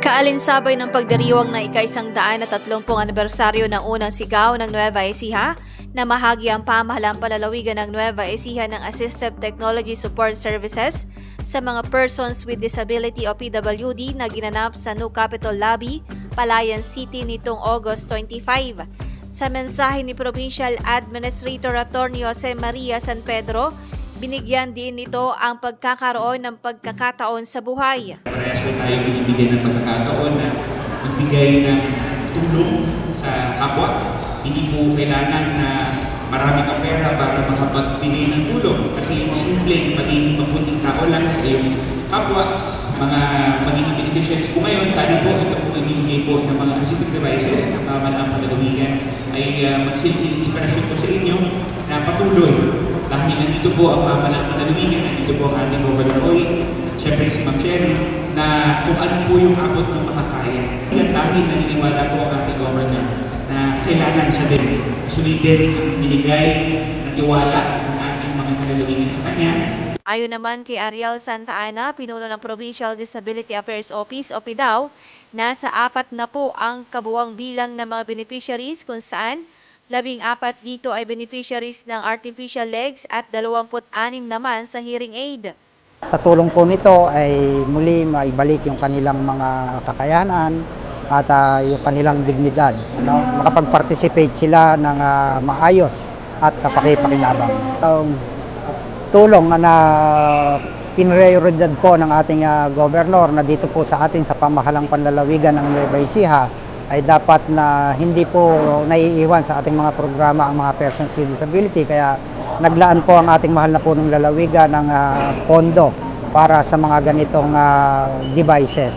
Kaalinsabay ng pagdiriwang na ika-130 anibersaryo ng unang sigaw ng Nueva Ecija, na mahagi ang pamahalang palalawigan ng Nueva Ecija ng Assistive Technology Support Services sa mga persons with disability o PWD na ginanap sa New Capitol Lobby, Palayan City nitong August 25. Sa mensahe ni Provincial Administrator Attorney Jose Maria San Pedro, binigyan din nito ang pagkakaroon ng pagkakataon sa buhay. Parehas po tayo binibigyan ng pagkakataon na magbigay ng tulong sa kapwa. Hindi po kailangan na marami kang pera para makapagbigay ng tulong. Kasi simple maging mabuting tao lang sa iyong kapwa. Mga magiging beneficiaries po ngayon, sana po ito po naging po ng mga assistive devices na pamahalang palalawigan ay magsilbing inspirasyon po sa inyo na patuloy. Dahil nandito po ang pamahalang palalawigan, nandito po ang ating Governor Oy, at syempre si Ma'am Cherry, na kung ano po yung abot ng makakaya. At dahil naniniwala po ang ating Governor na kailangan siya din sulidin ang binigay na tiwala ng ating mga palalawigan sa kanya. Ayon naman kay Ariel Santa Ana, pinuno ng Provincial Disability Affairs Office o PDAO, nasa 4 na po ang kabuwang bilang ng mga beneficiaries kung saan 14 dito ay beneficiaries ng artificial legs at 26 naman sa hearing aid. Sa tulong po nito ay muli maibalik yung kanilang mga kakayanan at yung kanilang dignidad. Makapag-participate sila ng maayos at kapakipakinabang. Ang tulong na pinrioridad po ng ating gobernador na dito po sa atin sa pamahalang panlalawigan ng Nueva Ecija ay dapat na hindi po naiiwan sa ating mga programa ang mga persons with disability. Kaya naglaan po ang ating mahal na punong lalawigan ng pondo para sa mga ganitong devices.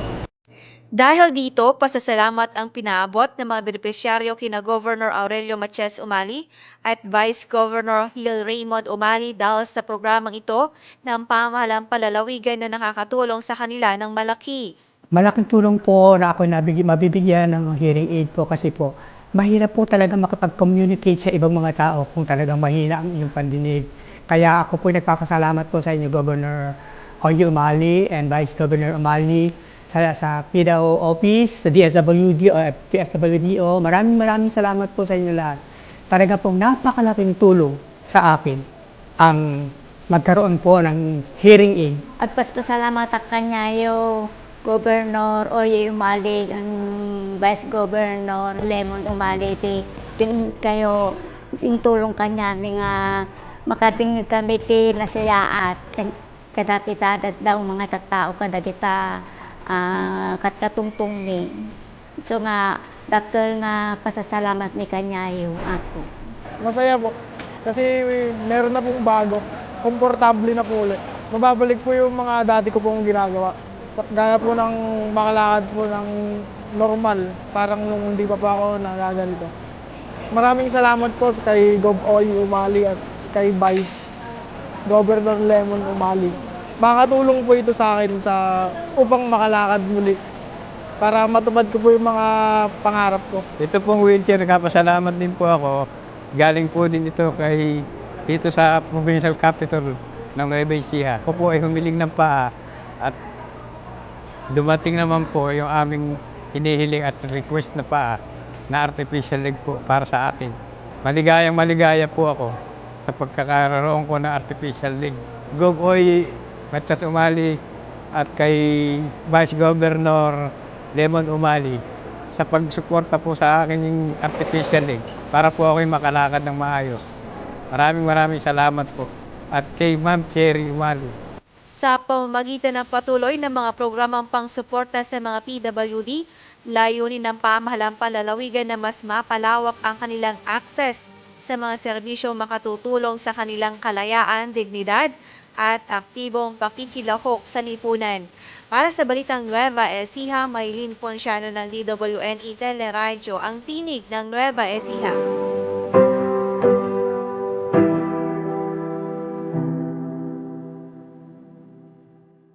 Dahil dito, pasasalamat ang pinaabot ng mga benepisyaryo kina Governor Aurelio Machez Umali at Vice Governor Hill Raymond Umali dahil sa programang ito ng pamahalang palalawigan na nakakatulong sa kanila ng malaki. Malaking tulong po na ako mabibigyan ng hearing aid po kasi po mahirap po talaga makapag-communicate sa ibang mga tao kung talagang mahina ang iyong pandinig. Kaya ako po nagpapasalamat po sa inyo, Governor Oy Umali and Vice Governor Umali, sa PDAO Office, sa DSWD o PSWDO. Maraming salamat po sa inyo lahat. Talaga pong napakalaking tulong sa akin ang magkaroon po ng hearing aid. At pasalamat ang kanyayo, Governor Oy Umali, ang Vice Governor Lemon Umali, din kayo yung tulong kanya nga makating kami ti nasayaat kadati daw mga tattao kadagita katkatungtong ni. So nga doctor nga pasasalamat ni kanyayo ako. Masaya po kasi meron na pong bago, komportable na po ulit. Mababalik po yung mga dati ko pong ginagawa. Gaya po ng makalakad po ng normal, parang nung hindi pa ako nagaganito. Maraming salamat po kay Gov. Oy Umali at kay Vice Governor Lemon Umali. Makatulong po ito sa akin upang makalakad muli para matupad ko po yung mga pangarap ko. Ito pong wheelchair, kapasalamat din po ako. Galing po din ito dito sa Provincial Capital ng Nueva Ecija. Ako po ay humiling ng paa at dumating naman po yung aming hinihiling at request na paa na artificial leg po para sa akin. Maligaya po ako sa pagkakaroon ko ng artificial leg. Gov. Oy Machez Umali at kay Vice Governor Lemon Umali sa pagsuporta po sa akin yung artificial leg para po ako'y makalakad ng maayos. Maraming salamat po. At kay Ma'am Cherry Umali. Sa pamamagitan ng patuloy ng mga programang pangsuporta sa mga PWD, layunin ng pamahalang palalawigan na mas mapalawak ang kanilang access sa mga serbisyong makatutulong sa kanilang kalayaan, dignidad, at aktibong pakikilahok sa lipunan. Para sa Balitang Nueva Ecija, Maylin Ponciano ng DWNE Teleradyo, ang tinig ng Nueva Ecija.